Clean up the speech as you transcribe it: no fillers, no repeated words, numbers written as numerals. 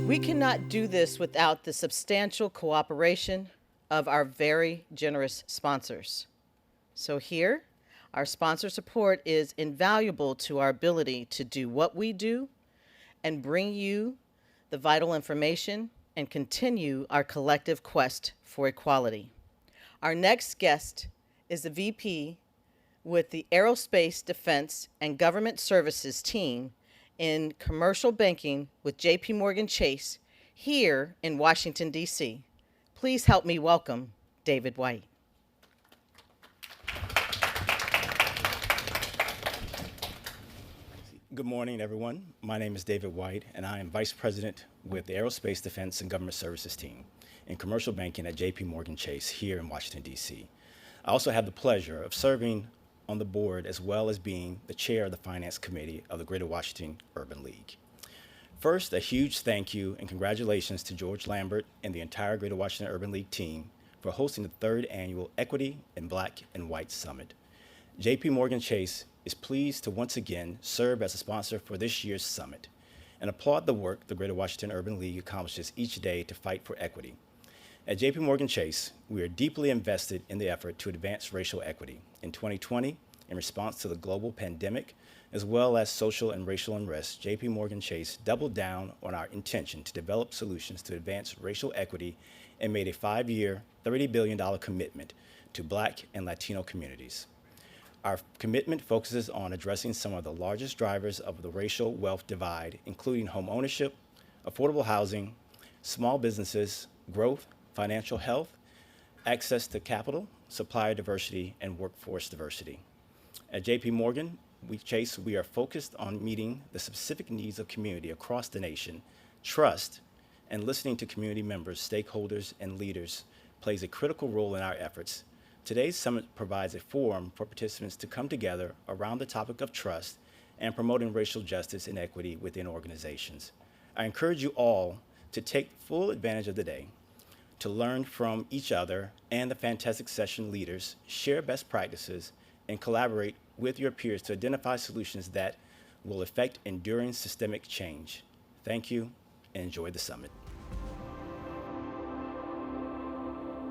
We cannot do this without the substantial cooperation of our very generous sponsors. So here, our sponsor support is invaluable to our ability to do what we do and bring you the vital information and continue our collective quest for equality. Our next guest is the VP with the Aerospace, Defense, and Government Services team in commercial banking with JPMorgan Chase here in Washington, D.C. Please help me welcome David White. Good morning, everyone. My name is David White, and I am Vice President with the Aerospace, Defense, and Government Services team in commercial banking at JPMorgan Chase here in Washington, D.C. I also have the pleasure of serving on the board as well as being the chair of the Finance Committee of the Greater Washington Urban League. First, a huge thank you and congratulations to George Lambert and the entire Greater Washington Urban League team for hosting the 3rd Annual Equity in Black and White Summit. JPMorgan Chase is pleased to once again serve as a sponsor for this year's summit and applaud the work the Greater Washington Urban League accomplishes each day to fight for equity. At JPMorgan Chase, we are deeply invested in the effort to advance racial equity. In 2020, in response to the global pandemic, as well as social and racial unrest, JPMorgan Chase doubled down on our intention to develop solutions to advance racial equity and made a 5-year, $30 billion commitment to Black and Latino communities. Our commitment focuses on addressing some of the largest drivers of the racial wealth divide, including home ownership, affordable housing, small businesses, growth, financial health, access to capital, supplier diversity, and workforce diversity. At JPMorgan Chase, we are focused on meeting the specific needs of community across the nation. Trust and listening to community members, stakeholders, and leaders plays a critical role in our efforts. Today's summit provides a forum for participants to come together around the topic of trust and promoting racial justice and equity within organizations. I encourage you all to take full advantage of the day, to learn from each other and the fantastic session leaders, share best practices, and collaborate with your peers to identify solutions that will affect enduring systemic change. Thank you, and enjoy the summit.